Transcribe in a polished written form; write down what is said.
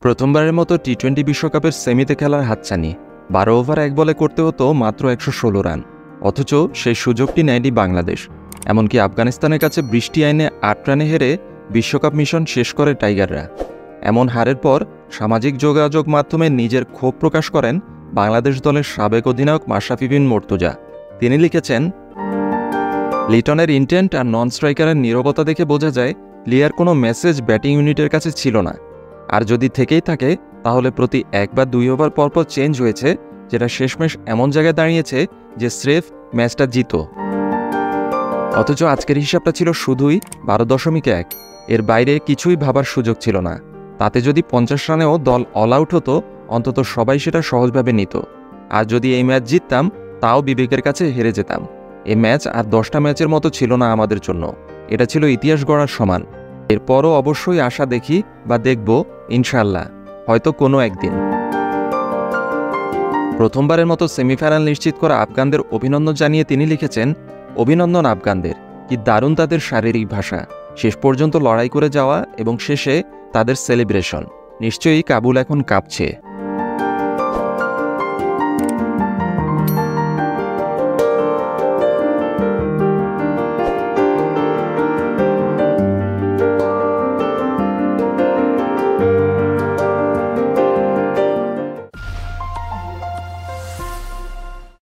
প্রথমবারের মতো টি-20 বিশ্বকাপের সেমিতে খেলার হাতছানি। ১২ ওভার ১ বলে করতে হতো মাত্র ১১৬ রান, অথচ সেই সুযোগটি নেয়নি বাংলাদেশ। এমনকি আফগানিস্তানের কাছে বৃষ্টি আইনে ৮ রানে হেরে বিশ্বকাপ মিশন শেষ করে টাইগাররা। এমন হারের পর সামাজিক যোগাযোগ মাধ্যমে নিজের ক্ষোভ প্রকাশ করেন বাংলাদেশ দলের সাবেক অধিনায়ক মাশরাফি বিন মুর্তজা। তিনি লিখেছেন, লিটনের ইন্টেন্ট আর নন স্ট্রাইকারের নীরবতা দেখে বোঝা যায় লিয়ার কোনো মেসেজ ব্যাটিং ইউনিটের কাছে ছিল না। আর যদি থেকেই থাকে তাহলে প্রতি ১ বা ২ ওভার পরপর চেঞ্জ হয়েছে, যেটা শেষমেশ এমন জায়গায় দাঁড়িয়েছে যে স্রেফ ম্যাচটা জিত। অথচ আজকের হিসাবটা ছিল শুধুই ১২.১। এর বাইরে কিছুই ভাবার সুযোগ ছিল না। তাতে যদি ৫০ রানেও দল অল আউট হতো, অন্তত সবাই সেটা সহজভাবে নিত। আর যদি এই ম্যাচ জিততাম, তাও বিবেকের কাছে হেরে যেতাম। এই ম্যাচ আর ১০টা ম্যাচের মতো ছিল না আমাদের জন্য, এটা ছিল ইতিহাস গড়ার সমান। এরপরও অবশ্যই আশা দেখি বা দেখব, ইনশাআল্লাহ, হয়তো কোনো একদিন। প্রথমবারের মতো সেমিফাইনাল নিশ্চিত করা আফগানদের অভিনন্দন জানিয়ে তিনি লিখেছেন, অভিনন্দন আফগানদের, কি দারুণ তাদের শারীরিক ভাষা, শেষ পর্যন্ত লড়াই করে যাওয়া এবং শেষে তাদের সেলিব্রেশন। নিশ্চয়ই কাবুল এখন কাঁপছে।